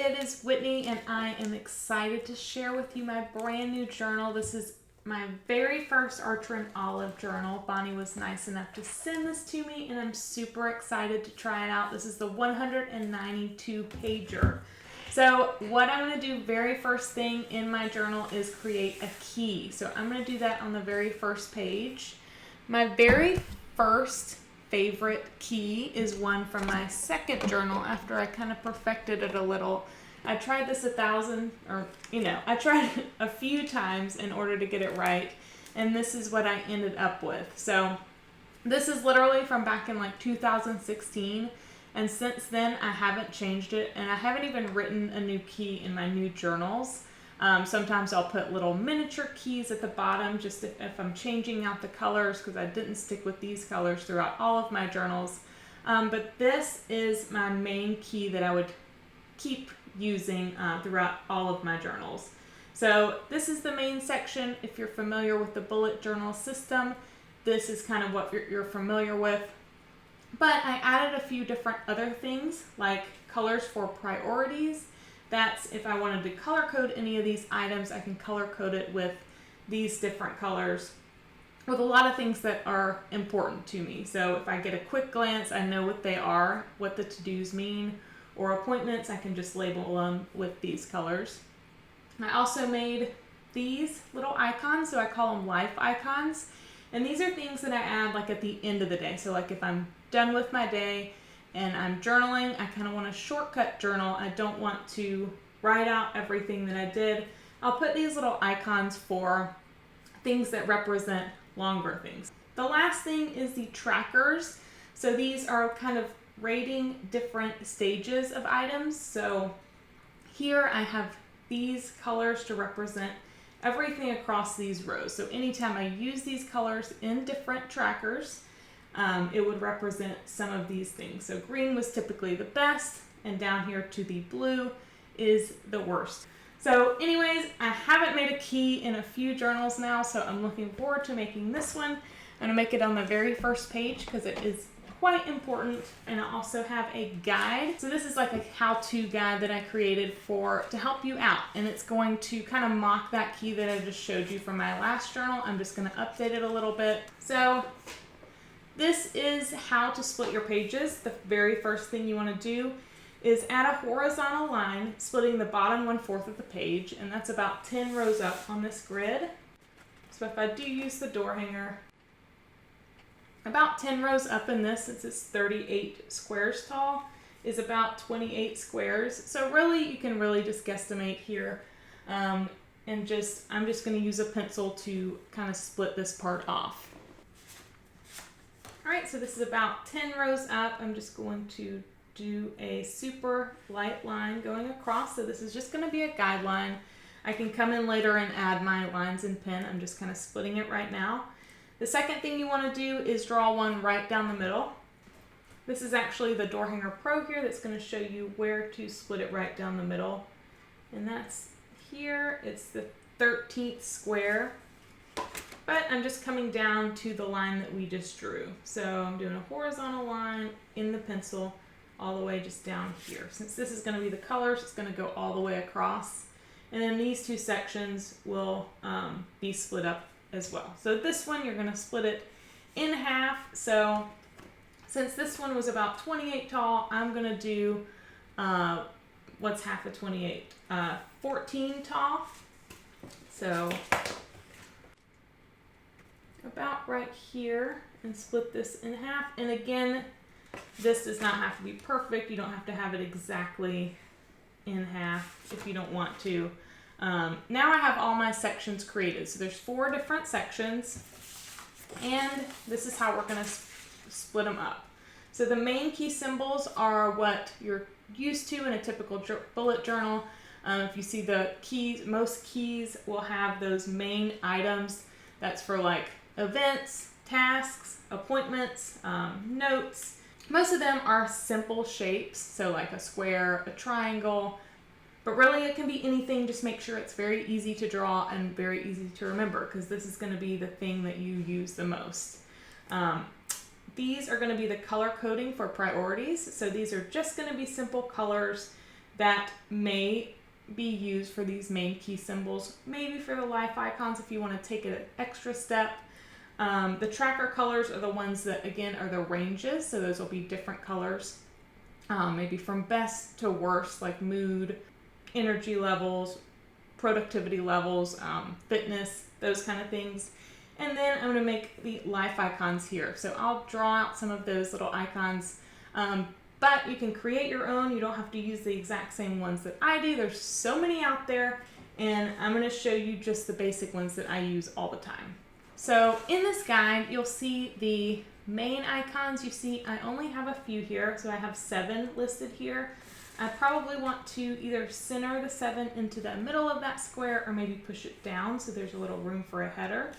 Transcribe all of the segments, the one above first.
it is Whitney, and I am excited to share with you my brand new journal. This is my very first Archer and Olive journal. Bonnie was nice enough to send this to me, and I'm super excited to try it out. This is the 192 pager. So what I'm going to do very first thing in my journal is create a key. So I'm going to do that on the very first page. My very first favorite key is one from my second journal after I kind of perfected it a little. I tried this I tried it a few times in order to get it right, and this is what I ended up with. So this is literally from back in like 2016, and since then I haven't changed it, and I haven't even written a new key in my new journals. Sometimes I'll put little miniature keys at the bottom just if I'm changing out the colors, because I didn't stick with these colors throughout all of my journals. But this is my main key that I would keep using throughout all of my journals. So this is the main section. If you're familiar with the bullet journal system, this is kind of what you're familiar with. But I added a few different other things like colors for priorities. That's if I wanted to color code any of these items, I can color code it with these different colors with a lot of things that are important to me. So if I get a quick glance, I know what they are, what the to-dos mean, or appointments, I can just label them with these colors. I also made these little icons, so I call them life icons. And these are things that I add like at the end of the day. So like if I'm done with my day and I'm journaling, I kind of want a shortcut journal. I don't want to write out everything that I did. I'll put these little icons for things that represent longer things. The last thing is the trackers. So these are kind of rating different stages of items. So here I have these colors to represent everything across these rows. So anytime I use these colors in different trackers, it would represent some of these things. So green was typically the best, and down here to the blue is the worst. So anyways, I haven't made a key in a few journals now, so I'm looking forward to making this one. I'm gonna make it on the very first page because it is quite important, and I also have a guide. So this is like a how-to guide that I created to help you out, and it's going to kind of mock that key that I just showed you from my last journal. I'm just going to update it a little bit. So this is how to split your pages. The very first thing you want to do is add a horizontal line splitting the bottom 1/4 of the page, and that's about 10 rows up on this grid. So if I do use the door hanger, about 10 rows up in this, since it's 38 squares tall, is about 28 squares. So really, you can really just guesstimate here. I'm just going to use a pencil to kind of split this part off. All right, so this is about 10 rows up. I'm just going to do a super light line going across. So this is just going to be a guideline. I can come in later and add my lines in pen. I'm just kind of splitting it right now. The second thing you want to do is draw one right down the middle. This is actually the Door Hanger Pro here that's going to show you where to split it right down the middle. And that's here. It's the 13th square. But I'm just coming down to the line that we just drew. So I'm doing a horizontal line in the pencil all the way just down here. Since this is going to be the colors, it's going to go all the way across. And then these two sections will be split up as well. So this one, you're going to split it in half. So since this one was about 28 tall, I'm going to do, what's half of 28? 14 tall. So about right here, and split this in half. And again, this does not have to be perfect. You don't have to have it exactly in half if you don't want to. Now I have all my sections created. So there's 4 different sections, and this is how we're going to split them up. So the main key symbols are what you're used to in a typical bullet journal. If you see the keys, most keys will have those main items. That's for like events, tasks, appointments, notes. Most of them are simple shapes, so like a square, a triangle, but really it can be anything. Just make sure it's very easy to draw and very easy to remember, because this is going to be the thing that you use the most. These are going to be the color coding for priorities. So these are just going to be simple colors that may be used for these main key symbols, maybe for the life icons if you want to take it an extra step. The tracker colors are the ones that, again, are the ranges, so those will be different colors, maybe from best to worst, like mood, energy levels, productivity levels, fitness, those kind of things. And then I'm going to make the life icons here. So I'll draw out some of those little icons, but you can create your own. You don't have to use the exact same ones that I do. There's so many out there, and I'm going to show you just the basic ones that I use all the time. So in this guide, you'll see the main icons. You see I only have a few here, so I have 7 listed here. I probably want to either center the 7 into the middle of that square or maybe push it down so there's a little room for a header.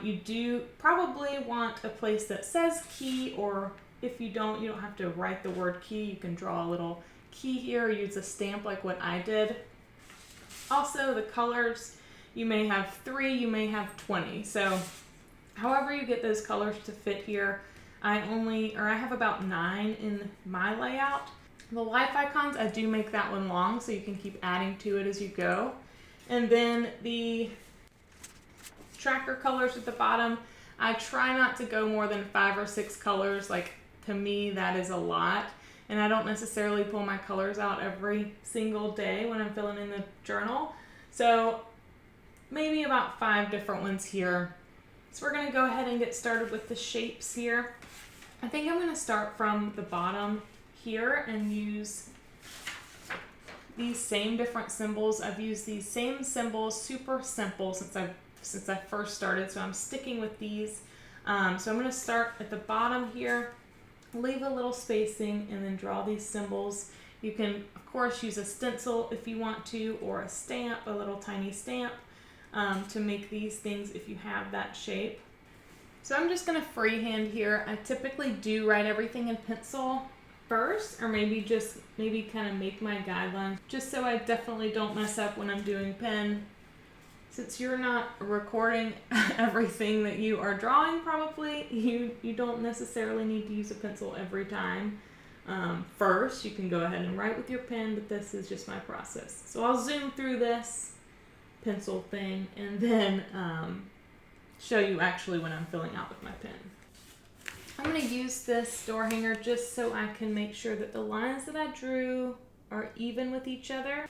You do probably want a place that says key, or if you don't have to write the word key. You can draw a little key here or use a stamp like what I did. Also, the colors, you may have 3, you may have 20. So however you get those colors to fit here, I have about 9 in my layout. The life icons, I do make that one long so you can keep adding to it as you go. And then the tracker colors at the bottom, I try not to go more than 5 or 6 colors. Like, to me, that is a lot. And I don't necessarily pull my colors out every single day when I'm filling in the journal. So maybe about 5 different ones here. So we're gonna go ahead and get started with the shapes here. I think I'm gonna start from the bottom here and use these same different symbols. I've used these same symbols, super simple, since I first started, so I'm sticking with these. So I'm going to start at the bottom here, leave a little spacing, and then draw these symbols. You can, of course, use a stencil if you want to, or a stamp, a little tiny stamp, to make these things if you have that shape. So I'm just going to freehand here. I typically do write everything in pencil first, or maybe kind of make my guidelines, just so I definitely don't mess up when I'm doing pen. Since you're not recording everything that you are drawing, probably, you don't necessarily need to use a pencil every time. First, you can go ahead and write with your pen, but this is just my process. So I'll zoom through this pencil thing and then show you actually when I'm filling out with my pen. I'm going to use this door hanger just so I can make sure that the lines that I drew are even with each other.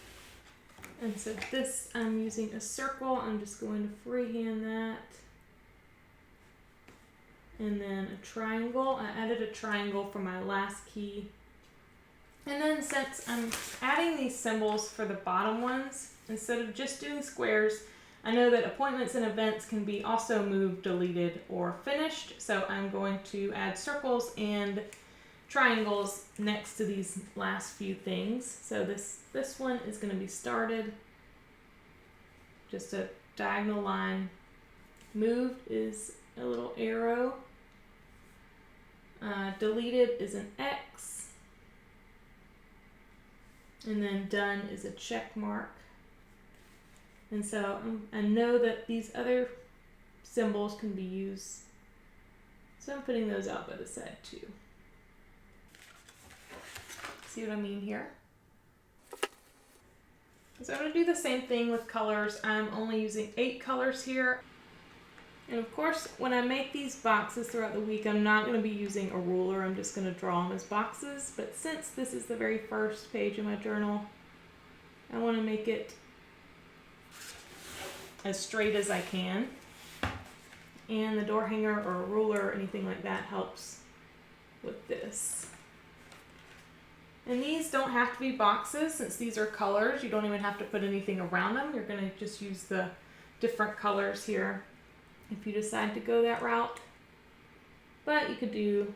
And so this, I'm using a circle. I'm just going to freehand that. And then a triangle. I added a triangle for my last key. And then since I'm adding these symbols for the bottom ones, instead of just doing squares, I know that appointments and events can be also moved, deleted, or finished. So I'm going to add circles and triangles next to these last few things. So this one is going to be started, just a diagonal line. Moved is a little arrow. Deleted is an X. And then done is a check mark. And so I know that these other symbols can be used, so I'm putting those out by the side too. See what I mean here? So I'm going to do the same thing with colors. I'm only using 8 colors here. And of course, when I make these boxes throughout the week, I'm not going to be using a ruler. I'm just going to draw them as boxes. But since this is the very first page of my journal, I want to make it as straight as I can. And the door hanger or a ruler or anything like that helps with this. And these don't have to be boxes. Since these are colors, you don't even have to put anything around them. You're going to just use the different colors here if you decide to go that route. But you could do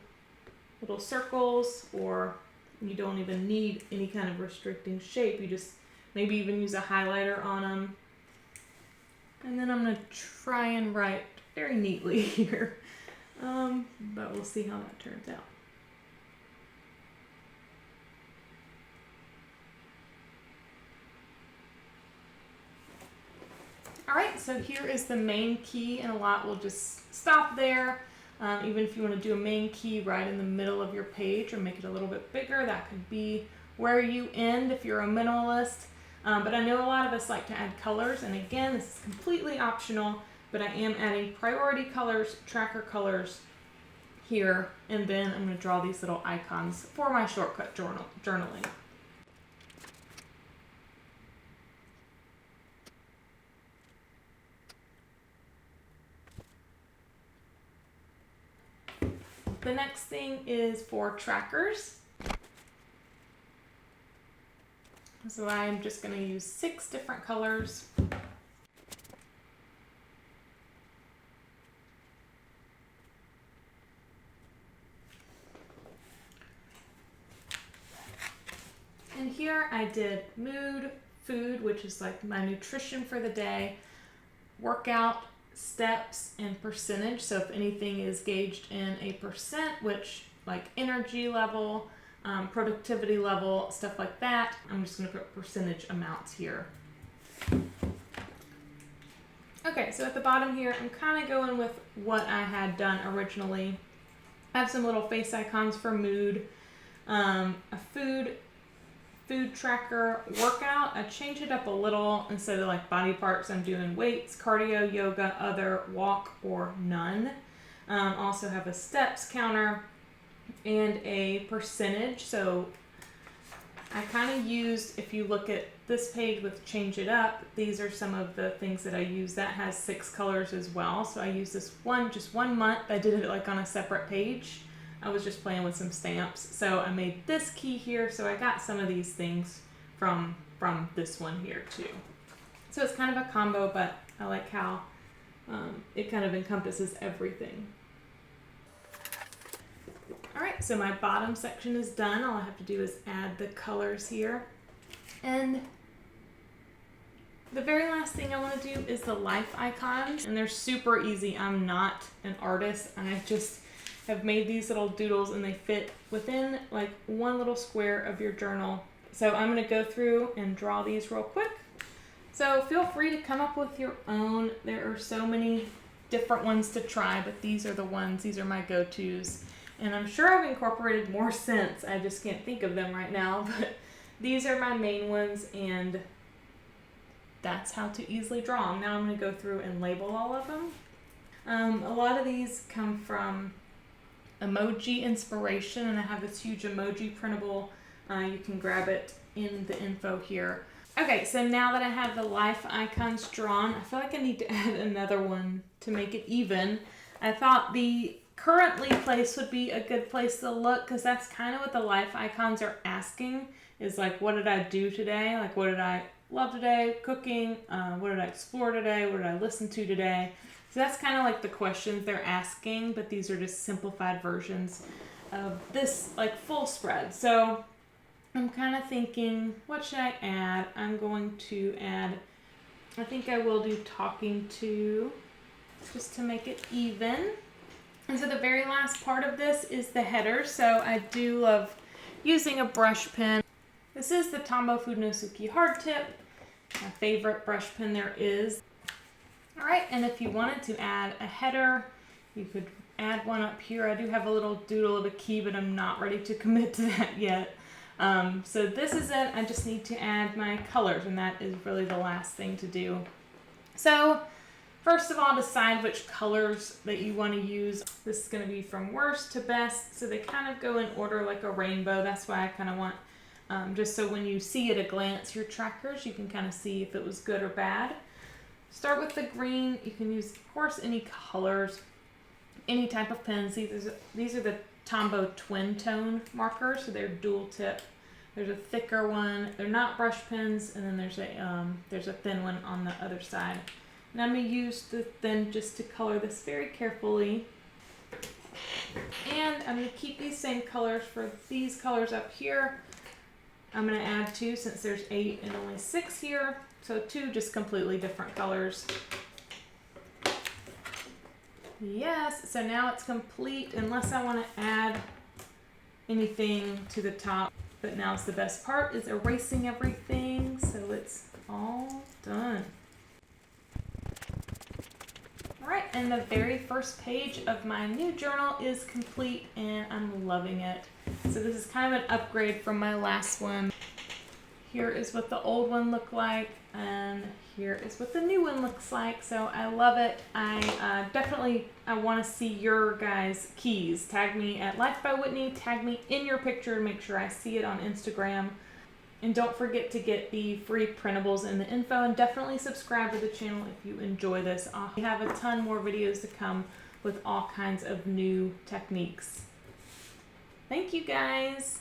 little circles, or you don't even need any kind of restricting shape. You just maybe even use a highlighter on them. And then I'm going to try and write very neatly here, but we'll see how that turns out. All right, so here is the main key, and a lot will just stop there. Even if you want to do a main key right in the middle of your page or make it a little bit bigger, that could be where you end if you're a minimalist. But I know a lot of us like to add colors, and again, this is completely optional, but I am adding priority colors, tracker colors here, and then I'm going to draw these little icons for my shortcut journaling. The next thing is for trackers. So I'm just going to use 6 different colors. And here I did mood, food, which is like my nutrition for the day, workout, steps, and percentage. So if anything is gauged in a percent, which like energy level, productivity level, stuff like that, I'm just going to put percentage amounts here. Okay, so at the bottom here, I'm kind of going with what I had done originally. I have some little face icons for mood, a food tracker, workout. I change it up a little. Instead of like body parts, I'm doing weights, cardio, yoga, other, walk, or none. Also have a steps counter and a percentage. So I kind of used, if you look at this page with change it up, these are some of the things that I use. That has 6 colors as well. So I use this one, just 1 month. I did it like on a separate page. I was just playing with some stamps. So I made this key here. So I got some of these things from this one here too. So it's kind of a combo, but I like how it kind of encompasses everything. All right, so my bottom section is done. All I have to do is add the colors here. And the very last thing I want to do is the life icons, and they're super easy. I'm not an artist. I just have made these little doodles, and they fit within like one little square of your journal. So I'm going to go through and draw these real quick. So feel free to come up with your own. There are so many different ones to try, but these are the ones, these are my go-tos. And I'm sure I've incorporated more since. I just can't think of them right now, but these are my main ones, and that's how to easily draw them. Now I'm going to go through and label all of them. A lot of these come from emoji inspiration, and I have this huge emoji printable. You can grab it in the info here. Okay, so now that I have the life icons drawn, I feel like I need to add another one to make it even. I thought the currently place would be a good place to look, because that's kind of what the life icons are asking, is like, what did I do today? Like, what did I love today? Cooking. What did I explore today? What did I listen to today? So that's kind of like the questions they're asking, but these are just simplified versions of this like full spread. So I'm kind of thinking, what should I add? I'm going to add, I think I will do talking to, just to make it even. And so the very last part of this is the header. So I do love using a brush pen. This is the Tombow Fudenosuke hard tip, my favorite brush pen there is. All right, and if you wanted to add a header, you could add one up here. I do have a little doodle of a key, but I'm not ready to commit to that yet. So this is it. I just need to add my colors, and that is really the last thing to do. So first of all, decide which colors that you want to use. This is going to be from worst to best, so they kind of go in order like a rainbow. That's why I kind of want, just so when you see at a glance your trackers, you can kind of see if it was good or bad. Start with the green. You can use, of course, any colors, any type of pens. These are the Tombow twin tone markers, so they're dual tip. There's a thicker one. They're not brush pens, and then there's a thin one on the other side. And I'm going to use the thin just to color this very carefully. And I'm going to keep these same colors for these colors up here. I'm going to add 2 since there's 8 and only 6 here. So 2 just completely different colors. Yes, so now it's complete, unless I want to add anything to the top. But now's the best part, is erasing everything, so it's all done. All right, and the very first page of my new journal is complete and I'm loving it. So this is kind of an upgrade from my last one. Here is what the old one looked like, and here is what the new one looks like. So I love it. I definitely want to see your guys' keys. Tag me at Life by Whitney. Tag me in your picture to make sure I see it on Instagram. And don't forget to get the free printables in the info, and definitely subscribe to the channel if you enjoy this. I have a ton more videos to come with all kinds of new techniques. Thank you guys.